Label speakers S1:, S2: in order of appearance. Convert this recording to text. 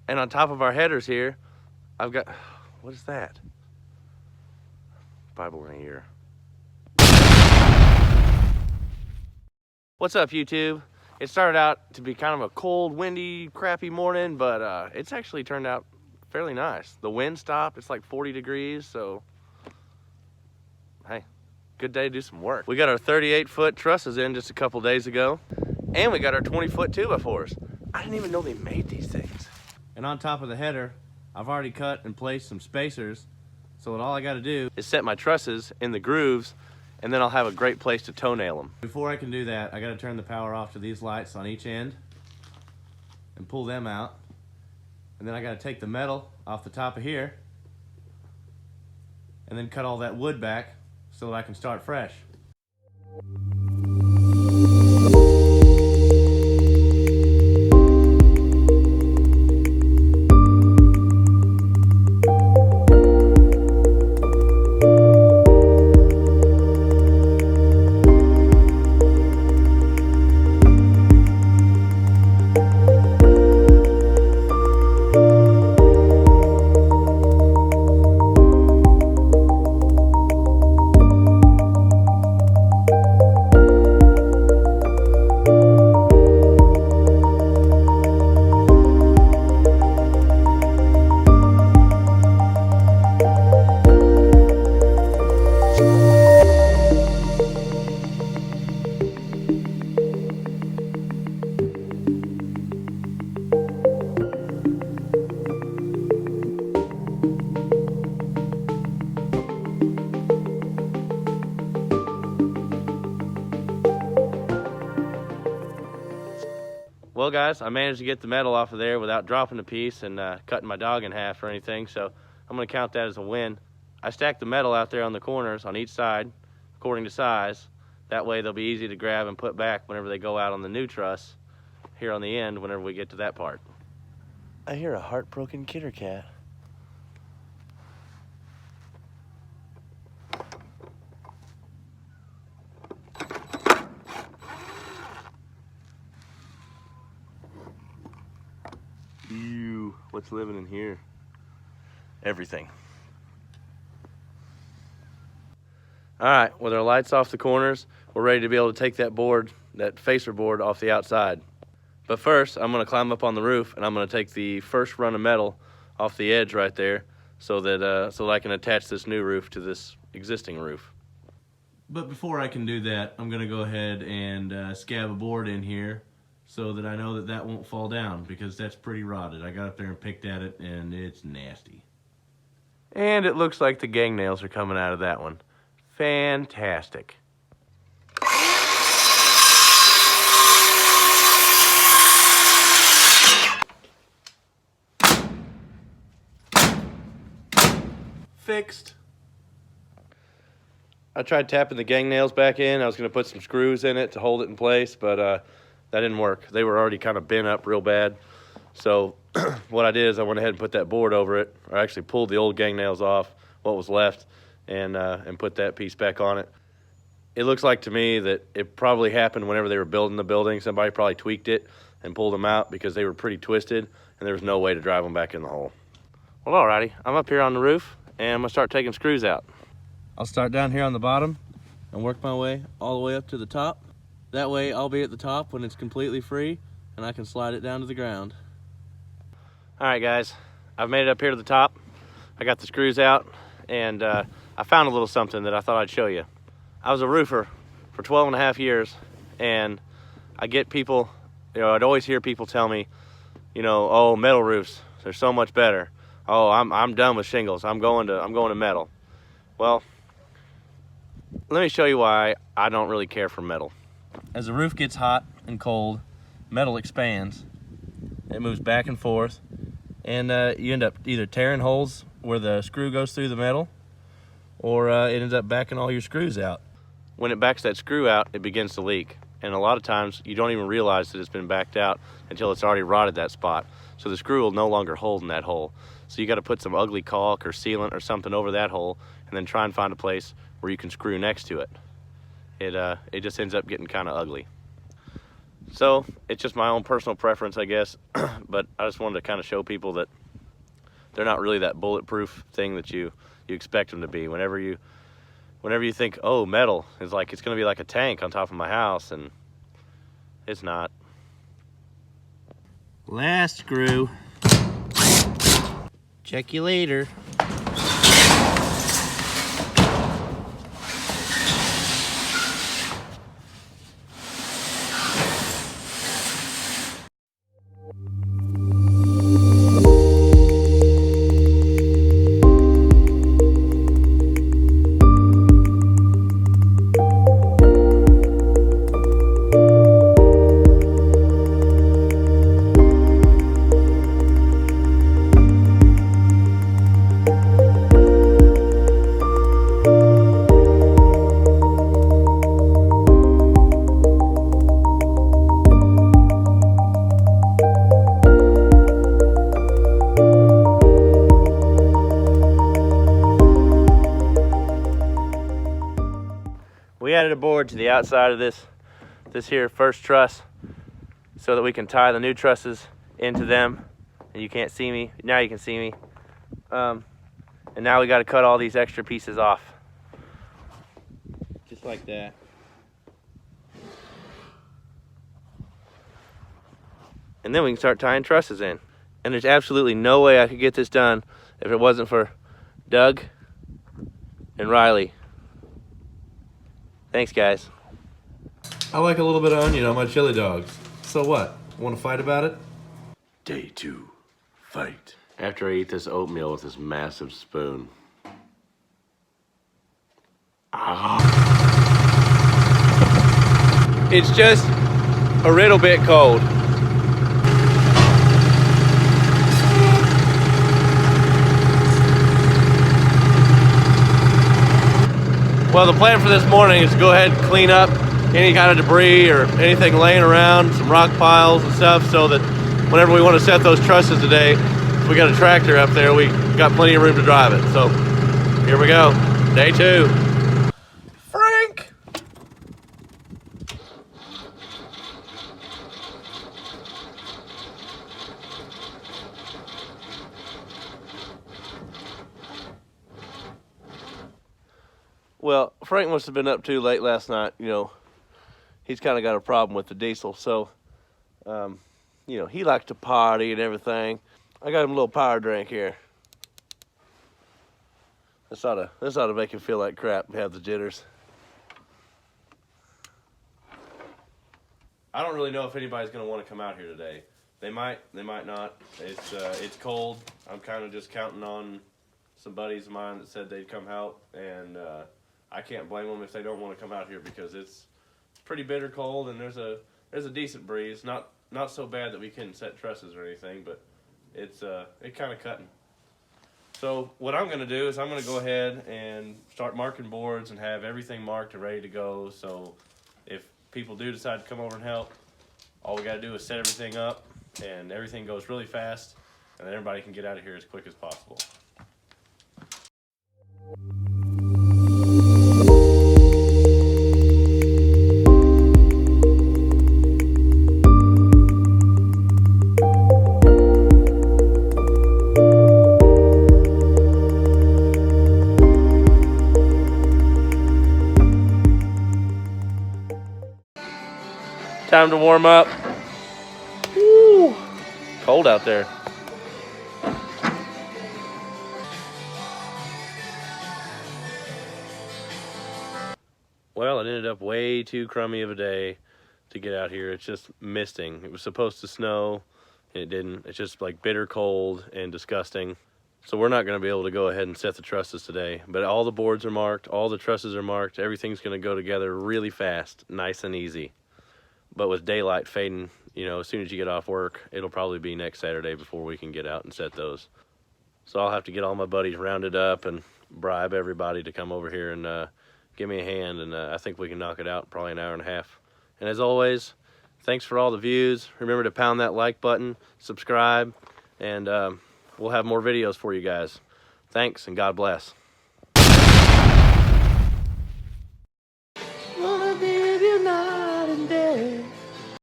S1: And on top of our headers here, I've got, what is that? Bible in here. What's up, YouTube? It started out to be kind of a cold, windy, crappy morning, but it's actually turned out fairly nice. The wind stopped, it's like 40 degrees, so hey, good day to do some work. We got our 38-foot trusses in just a couple days ago, and we got our 20-foot 2x4s. I didn't even know they made these things. And on top of the header, I've already cut and placed some spacers, so that all I gotta do is set my trusses in the grooves, and then I'll have a great place to toenail them. Before I can do that, I gotta turn the power off to these lights on each end and pull them out. And then I gotta take the metal off the top of here and then cut all that wood back so that I can start fresh. Well guys, I managed to get the metal off of there without dropping a piece and cutting my dog in half or anything, so I'm gonna count that as a win. I stacked the metal out there on the corners on each side according to size. That way they'll be easy to grab and put back whenever they go out on the new truss here on the end whenever we get to that part. I hear a heartbroken killer cat. Ew, what's living in here? Everything. All right, with our lights off the corners, we're ready to be able to take that board, that facer board, off the outside. But first, I'm gonna climb up on the roof and I'm gonna take the first run of metal off the edge right there so that I can attach this new roof to this existing roof. But before I can do that, I'm gonna go ahead and scab a board in here so that I know that that won't fall down, because that's pretty rotted. I got up there and picked at it and it's nasty. And it looks like the gang nails are coming out of that one. Fantastic. Fixed. I tried tapping the gang nails back in. I was going to put some screws in it to hold it in place, but that didn't work. They were already kind of bent up real bad. So what I did is I went ahead and put that board over it, or actually pulled the old gang nails off, what was left, and put that piece back on it. It looks like to me that it probably happened whenever they were building the building. Somebody probably tweaked it and pulled them out because they were pretty twisted, and there was no way to drive them back in the hole. Well, alrighty, I'm up here on the roof, and I'm gonna start taking screws out. I'll start down here on the bottom and work my way all the way up to the top. That way I'll be at the top when it's completely free and I can slide it down to the ground. All right guys, I've made it up here to the top. I got the screws out, and I found a little something that I thought I'd show you. I was a roofer for 12 and a half years, and I get people, I'd always hear people tell me, oh, metal roofs, they're so much better. Oh, I'm done with shingles. I'm going to metal. Well, let me show you why I don't really care for metal. As the roof gets hot and cold, metal expands. It moves back and forth, and you end up either tearing holes where the screw goes through the metal, or it ends up backing all your screws out. When it backs that screw out, it begins to leak. And a lot of times you don't even realize that it's been backed out until it's already rotted that spot. So the screw will no longer hold in that hole. So you got to put some ugly caulk or sealant or something over that hole, and then try and find a place where you can screw next to it. It just ends up getting kind of ugly. So it's just my own personal preference, I guess. But I just wanted to kind of show people that they're not really that bulletproof thing that you expect them to be. Whenever you think, oh, metal is like, it's gonna be like a tank on top of my house, and it's not. Last screw. Check you later. We added a board to the outside of this here first truss so that we can tie the new trusses into them. And you can't see me. Now you can see me. And now we got to cut all these extra pieces off. Just like that. And then we can start tying trusses in. And there's absolutely no way I could get this done if it wasn't for Doug and Riley. Thanks, guys.
S2: I like a little bit of onion on my chili dogs. So what? Want to fight about it?
S3: Day 2, fight. After I eat this oatmeal with this massive spoon.
S1: It's just a little bit cold. Well, the plan for this morning is to go ahead and clean up any kind of debris or anything laying around, some rock piles and stuff, so that whenever we want to set those trusses today, if we got a tractor up there, we got plenty of room to drive it. So here we go, day 2. Frank! Well, Frank must have been up too late last night. You know, he's kind of got a problem with the diesel. So, you know, he likes to party and everything. I got him a little power drink here. This ought to make him feel like crap and have the jitters. I don't really know if anybody's going to want to come out here today. They might not. It's cold. I'm kind of just counting on some buddies of mine that said they'd come out, and I can't blame them if they don't want to come out here because it's pretty bitter cold and there's a decent breeze. Not so bad that we couldn't set trusses or anything, but it kind of cutting. So what I'm going to do is I'm going to go ahead and start marking boards and have everything marked and ready to go. So if people do decide to come over and help, all we got to do is set everything up and everything goes really fast, and then everybody can get out of here as quick as possible. Time to warm up. Woo! Cold out there. Well, it ended up way too crummy of a day to get out here. It's just misting. It was supposed to snow. It didn't. It's just like bitter cold and disgusting. So we're not going to be able to go ahead and set the trusses today. But all the boards are marked. All the trusses are marked. Everything's going to go together really fast, nice and easy. But with daylight fading, you know, as soon as you get off work, it'll probably be next Saturday before we can get out and set those. So I'll have to get all my buddies rounded up and bribe everybody to come over here and give me a hand. And I think we can knock it out in probably an hour and a half. And as always, thanks for all the views. Remember to pound that like button, subscribe, and we'll have more videos for you guys. Thanks, and God bless.